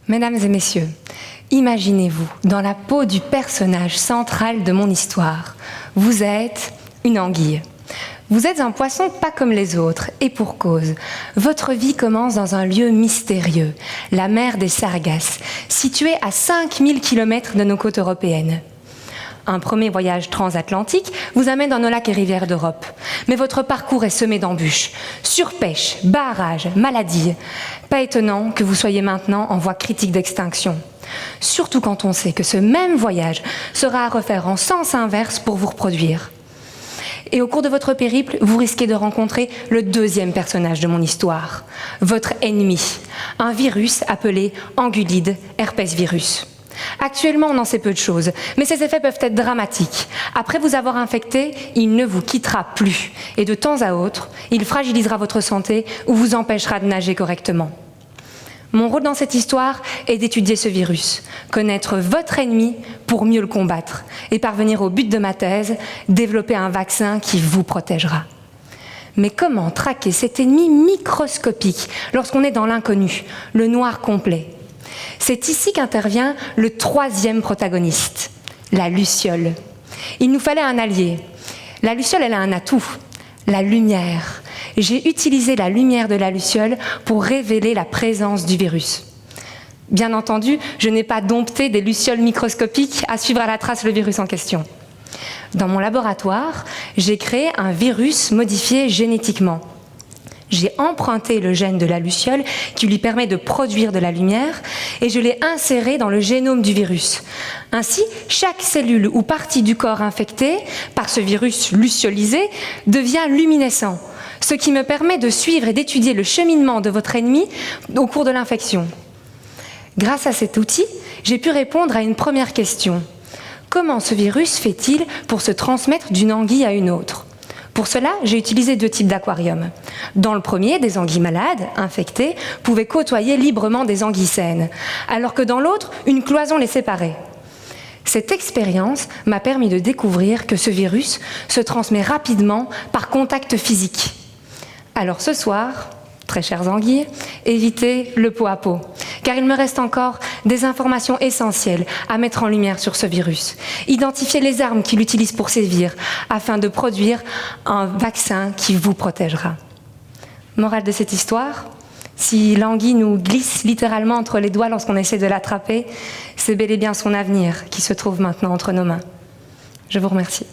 Mesdames et messieurs, imaginez-vous dans la peau du personnage central de mon histoire. Vous êtes une anguille. Vous êtes un poisson pas comme les autres, et pour cause. Votre vie commence dans un lieu mystérieux, la mer des Sargasses, située à 5000 km de nos côtes européennes. Un premier voyage transatlantique vous amène dans nos lacs et rivières d'Europe. Mais votre parcours est semé d'embûches, surpêche, barrages, maladies. Pas étonnant que vous soyez maintenant en voie critique d'extinction. Surtout quand on sait que ce même voyage sera à refaire en sens inverse pour vous reproduire. Et au cours de votre périple, vous risquez de rencontrer le deuxième personnage de mon histoire, votre ennemi, un virus appelé Angulide herpes virus. Actuellement, on en sait peu de choses, mais ses effets peuvent être dramatiques. Après vous avoir infecté, il ne vous quittera plus. Et de temps à autre, il fragilisera votre santé ou vous empêchera de nager correctement. Mon rôle dans cette histoire est d'étudier ce virus, connaître votre ennemi pour mieux le combattre et parvenir au but de ma thèse, développer un vaccin qui vous protégera. Mais comment traquer cet ennemi microscopique lorsqu'on est dans l'inconnu, le noir complet ? C'est ici qu'intervient le troisième protagoniste, la luciole. Il nous fallait un allié. La luciole, elle a un atout, la lumière. J'ai utilisé la lumière de la luciole pour révéler la présence du virus. Bien entendu, je n'ai pas dompté des lucioles microscopiques à suivre à la trace le virus en question. Dans mon laboratoire, j'ai créé un virus modifié génétiquement. J'ai emprunté le gène de la luciole qui lui permet de produire de la lumière et je l'ai inséré dans le génome du virus. Ainsi, chaque cellule ou partie du corps infectée par ce virus luciolisé devient luminescent, ce qui me permet de suivre et d'étudier le cheminement de votre ennemi au cours de l'infection. Grâce à cet outil, j'ai pu répondre à une première question. Comment ce virus fait-il pour se transmettre d'une anguille à une autre ? Pour cela, j'ai utilisé deux types d'aquariums. Dans le premier, des anguilles malades, infectées, pouvaient côtoyer librement des anguilles saines, alors que dans l'autre, une cloison les séparait. Cette expérience m'a permis de découvrir que ce virus se transmet rapidement par contact physique. Alors ce soir, très chères anguilles, évitez le pot à pot, car il me reste encore des informations essentielles à mettre en lumière sur ce virus. Identifier les armes qu'il utilise pour sévir, afin de produire un vaccin qui vous protégera. Morale de cette histoire, si l'anguille nous glisse littéralement entre les doigts lorsqu'on essaie de l'attraper, c'est bel et bien son avenir qui se trouve maintenant entre nos mains. Je vous remercie.